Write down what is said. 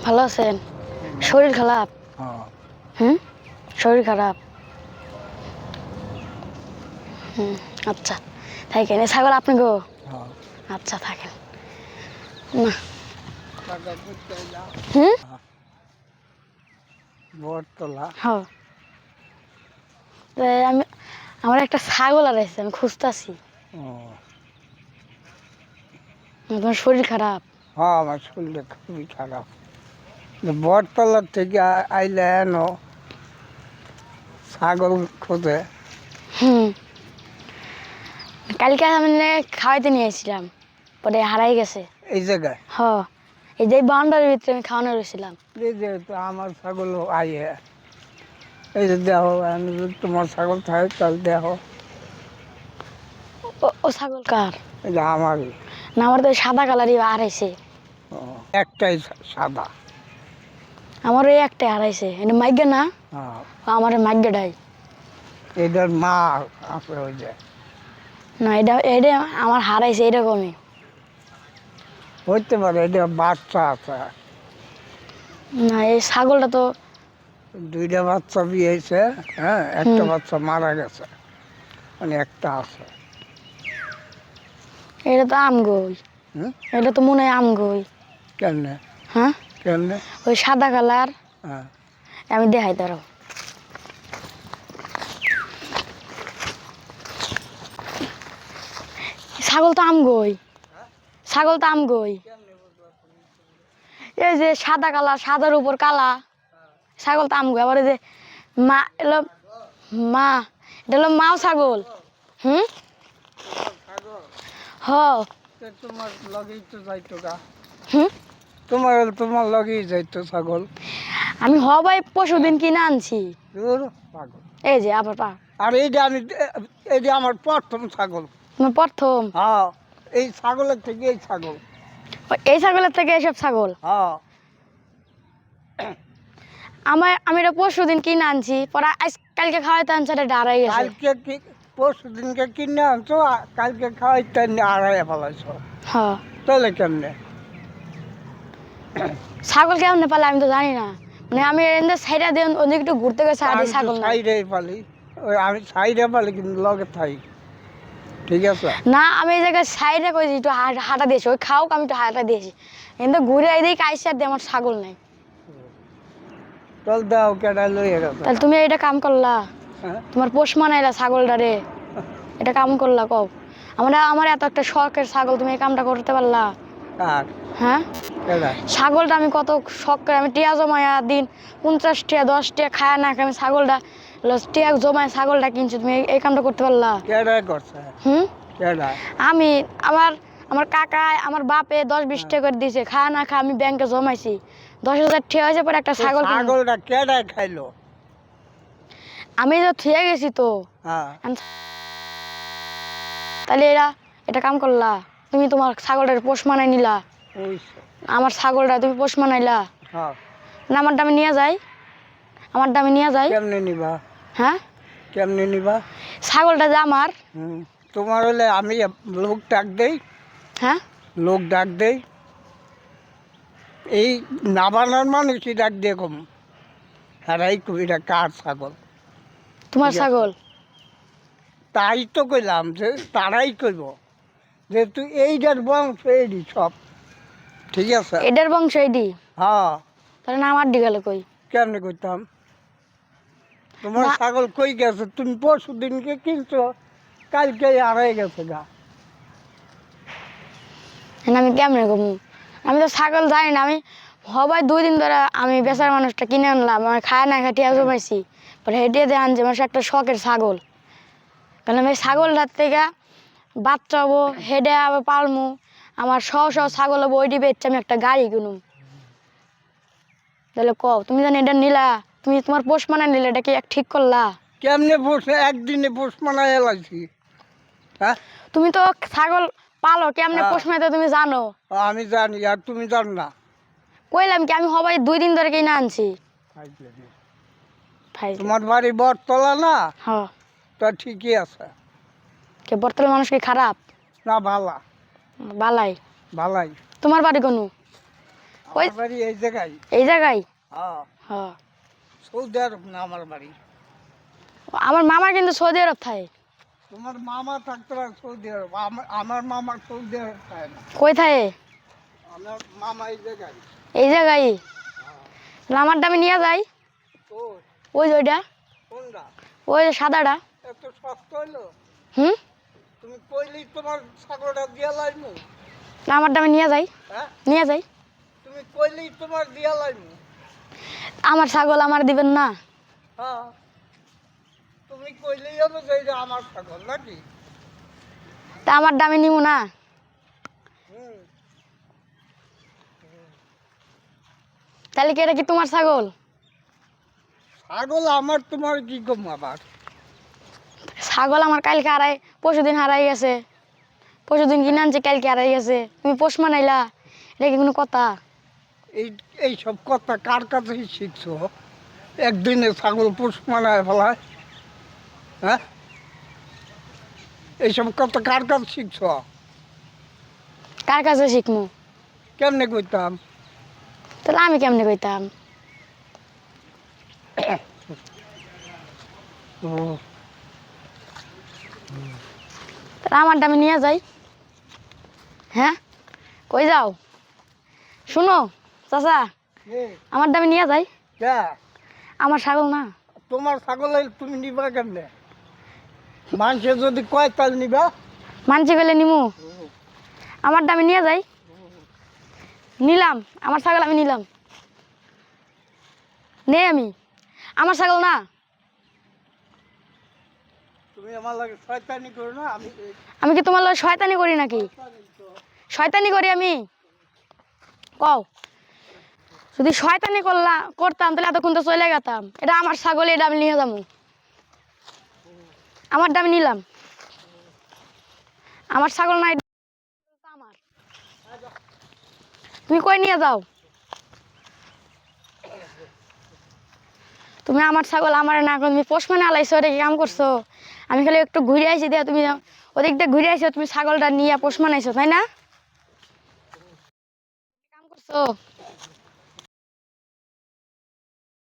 ভালো আছেন? শরীর খারাপ? হুম, শরীর খারাপ। আচ্ছা থাকেন। এই ছাগল আপনি গো? আচ্ছা থাকেন না। হুম, হ্যাঁ। আমি আমার একটা ছাগল হারাইছে, আমি খুঁজতাছি। তোমার শরীর খারাপ? হ্যাঁ, আমার শরীরটা খুবই খারাপ। বটতলার থেকে আইলে এনো ছাগল খোঁজে। কালকে আমি খাওয়াইতে নিয়ে এসেছিলাম, পরে হারাই গেছে। এই জায়গায় এই যে বাউন্ডারির ভিতরে আমি খাওয়ানো রয়েছিলাম। এই যে তো আমার ছাগল আইয়ে, এই যে দেখো, আমি যদি তোমার ছাগল থাকে তাহলে দেখো। ও ছাগল কার? এই যে আমারই। না, আমার তো সাদা কালারই হারাইছে। একটাই সাদা। আমার ওই একটাই হারাইছে। এটা মাইগ্যা না? আমার মাইগ্যাটাই। এটার মা আছে ওই যে। না, এটা এটা আমার হারাইছে এরকমই। হইতে পারে এটা বাচ্চা আছে। না, এই ছাগলটা তো দুইটা বাচ্চা বিয়েছে। হ্যাঁ, একটা বাচ্চা মারা গেছে, মানে একটা আছে। এটা তো আমগই। এটা তো মনে হয় আমগই। কেমনে? হ্যাঁ, কেমনে? ওই সাদা কালার। হ্যাঁ, আমি দেখাই ধরো। ছাগল তো আমগই। ছাগল তো আমগই। এই যে সাদা কালার, সাদার উপর কালা, ছাগল তো আমগই। আবার এই যে মা এলো, মা এটা হলো মাও ছাগল। হুম, হ। তোমার লগেই তো যাইতো গা। হুম, তোমার লগেই যাইতো ছাগল। আমি ভাই পরশুদিন কিনে আনছি। পাগল। এই যে আবার পা। আর এই যে আমার প্রথম ছাগল। তোমার প্রথম? হ্যাঁ, এই ছাগলের থেকে এই ছাগল। এই ছাগলের থেকে এসব ছাগল? হ্যাঁ। আমি এটা পরশুদিন কিনে আনছি, পরে কালকে খাওয়াইতে আনছে, এটা হারাই গেছে। কালকে পরশু দিনকে কিনে আনছো, কালকে খাওয়াইতে আড়াইয়া ফেলাইছো। হ্যাঁ। তাহলে কেমনে? ছাগল কেমনে পালে আমি তো জানি না। মানে আমি সাইডা দিয়ে ওদিকে একটু ঘুরতে গেছে, আর ছাগল সাইডে পালি। আমি সাইডে পালি, কিন্তু লগে থাই। ঠিক আছে না, আমি এই জায়গায় সাইডে করেছি, একটু হাঁটা দিয়েছি। ওই খাও, আমি একটু হাঁটা দিয়েছি, কিন্তু ঘুরে এদিকে আইসি আর দিয়ে আমার ছাগল নাই। চল দাও, কেডা লইয়া গেছে। তাহলে তুমি এটা কাম করলা? তোমার পোষ মানাইলা ছাগলটা রে, এটা কাম করলা কব? আমার এত একটা শখের ছাগল, তুমি এই কামটা করতে পারলা? হ্যাঁ, ছাগলটা আমি কত শখ করে, আমি টিয়া জমায়া দিন 50 টিয়া 10 টিয়া খায় না, আমি ছাগলটা টিয়া জমায় ছাগলটা কিনছি, তুমি এই কামটা করতে পারলা? হুম, আমি আমার আমার কাকা আমার বাপে 10-20 টাকা করে দিয়েছে, খায় না খায় আমি ব্যাংকে জমাইছি, 10,000 টিয়া হয়েছে, পরে একটা ছাগলটা কেডায় খাইলো? আমি তো থুয়ে গেছি তো। তাহলে এটা কাম করলা তুমি, তোমার ছাগলটার পোষ মানাই নিলা, আমার ছাগলটা তুমি পোষ মানাইলা না? আমার দামে নিয়ে যাই, আমার দামে নিয়ে যাই। কেমনে নিবা? হ্যাঁ, কেমনে নিবা? ছাগলটা যে আমার। তোমার হলে আমি লোক ডাক দেই। হ্যাঁ, লোক ডাক দেই, এই নাবানার মানুষই ডাক দিয়ে কম। হারাই কবিরা কার ছাগল? তোমার ছাগল। তাই তো কইলাম যে তারাই কইব, যেহেতু এইটার বংশ এইডি সব। ঠিক আছে, এটার বংশ এইডি। হ্যাঁ। তাহলে না আমার দিকে কই? কেমনে কইতাম? তোমার ছাগল কই গেছে? তুমি পরশু দিনকে কিনছো, কালকে হারাই গেছে গা। আমি কেমনে কমু? আমি তো ছাগল জানি না। আমি হবাই 2 দিন ধরে আমি বেচার মানুষটা কিনে আনলাম, আমি খায় না খাটিয়া জমাইছি, পরে হেঁটিয়ে দিয়ে আনছি আমার একটা শখের ছাগল। কারণ আমি ছাগলটার থেকে বাচ্চা হবো, হেডে আবার পালমু, আমার ছাগল হবো, ওইটি বেচছে আমি একটা গাড়ি কিনুম। তাহলে কও, তুমি জানি এটা নিলা, তুমি তোমার পোষ মানায় নিলে, এটা কি ঠিক করলা? কেমনে বসে একদিনে পোষ মানায় এলাইছি? হ্যাঁ, তুমি তো ছাগল পালো, কেমনে পোষ মানাতে তুমি জানো। আমি জানি, আর তুমি জান না? কইলাম কি, আমি হবাই 2 দিন ধরে কিনে আনছি। তোমার বাড়ি বটতলা না? হ্যাঁ। তা ঠিকই আছে। কে বর্তমান মানুষ কি খারাপ? না, ভালা। বালাই। ভালাই। তোমার বাড়ি কোন? ওই আমার বাড়ি এই জায়গায়। এই জায়গায়? হ্যাঁ, হ্যাঁ। সৌদি আরব না আমার বাড়ি। আমার মামা কিন্তু সৌদি আরব থাকে। তোমার মামা থাকতে পারে সৌদি আরব, আমার মামা সৌদি আরব থাকে না। কই থাকে? আমার মামা এই জায়গায়। এই জায়গায়? তাহলে আমারটা আমি নিয়ে যাই। ওই ওই যে ওইটা, কোনটা? ওই যে সাদাটা। এত সস্তা হইলো? হুম, তুমি কইলেই তোমার ছাগলটা দিয়া লাইমু। না আমারটা আমি নিয়ে যাই, হ্যাঁ, নিয়ে যাই। তুমি কইলেই তোমার দিয়া লাইমু। আমার ছাগল আমার দিবেন না? হ্যাঁ, তুমি কইলেই হবে যে এটা আমার ছাগল নাকি? তা আমারটা আমি নিব না? হুম, তাহলে কি এটা কি তোমার ছাগল? ছাগল আমার, তোমার কি কম আবার? ছাগল আমার কালকে হারাই, পরশুদিন হারাই গেছে। পরশুদিন কিনে আনছে, কালকে হারাই গেছে। তুমি পোষ মানাইলা, এটা কি কোনো কথা? এই এইসব কথা কার কাছে শিখছো? একদিনে ছাগল পোষ মানায় ফেলায়? হ্যাঁ, এইসব কথা কার কাছে শিখছো? কার কাছে শিখমু? কেমনে কইতাম? তাহলে আমি কেমনে কইতাম? ও, তাহলে আমারটা আমি নিয়ে যাই। হ্যাঁ, কই যাও? শুনো চাচা, এ, আমারটা আমি নিয়ে যাই। ক্যা? আমার ছাগল না। তোমার ছাগল তুমি নিবা কেমনে? মানুষে যদি কয় তাহলে নিবা? মানছি গেলে নিমু। আমারটা আমি নিয়ে যাই। নিলাম, আমার ছাগল আমি নিলাম। নে আমি, আমার ছাগল না। তুমি আমার লাগে শয়তানি করো না। আমি কি তোমার লগে শয়তানি করি নাকি? শয়তানি করি আমি? কও, যদি শয়তানি করতাম তাহলে এতক্ষণ তো চলে গেতাম। এটা আমার ছাগল, এটা আমি নিয়ে যাবো। আমারটা আমি নিলাম। আমার ছাগল নাই, আমার। তুমি কই নিয়ে যাও? তুমি আমার ছাগল আমার না, তুমি পোষ মানে আলাইছো, এটা কি কাম করছো? আমি খালি একটু ঘুরে আইছি দিয়া তুমি ওদিক দিয়ে ঘুরে আইছো, তুমি ছাগলটা নিয়ে পোষ মানাইছো, তাই না? কাম করছো?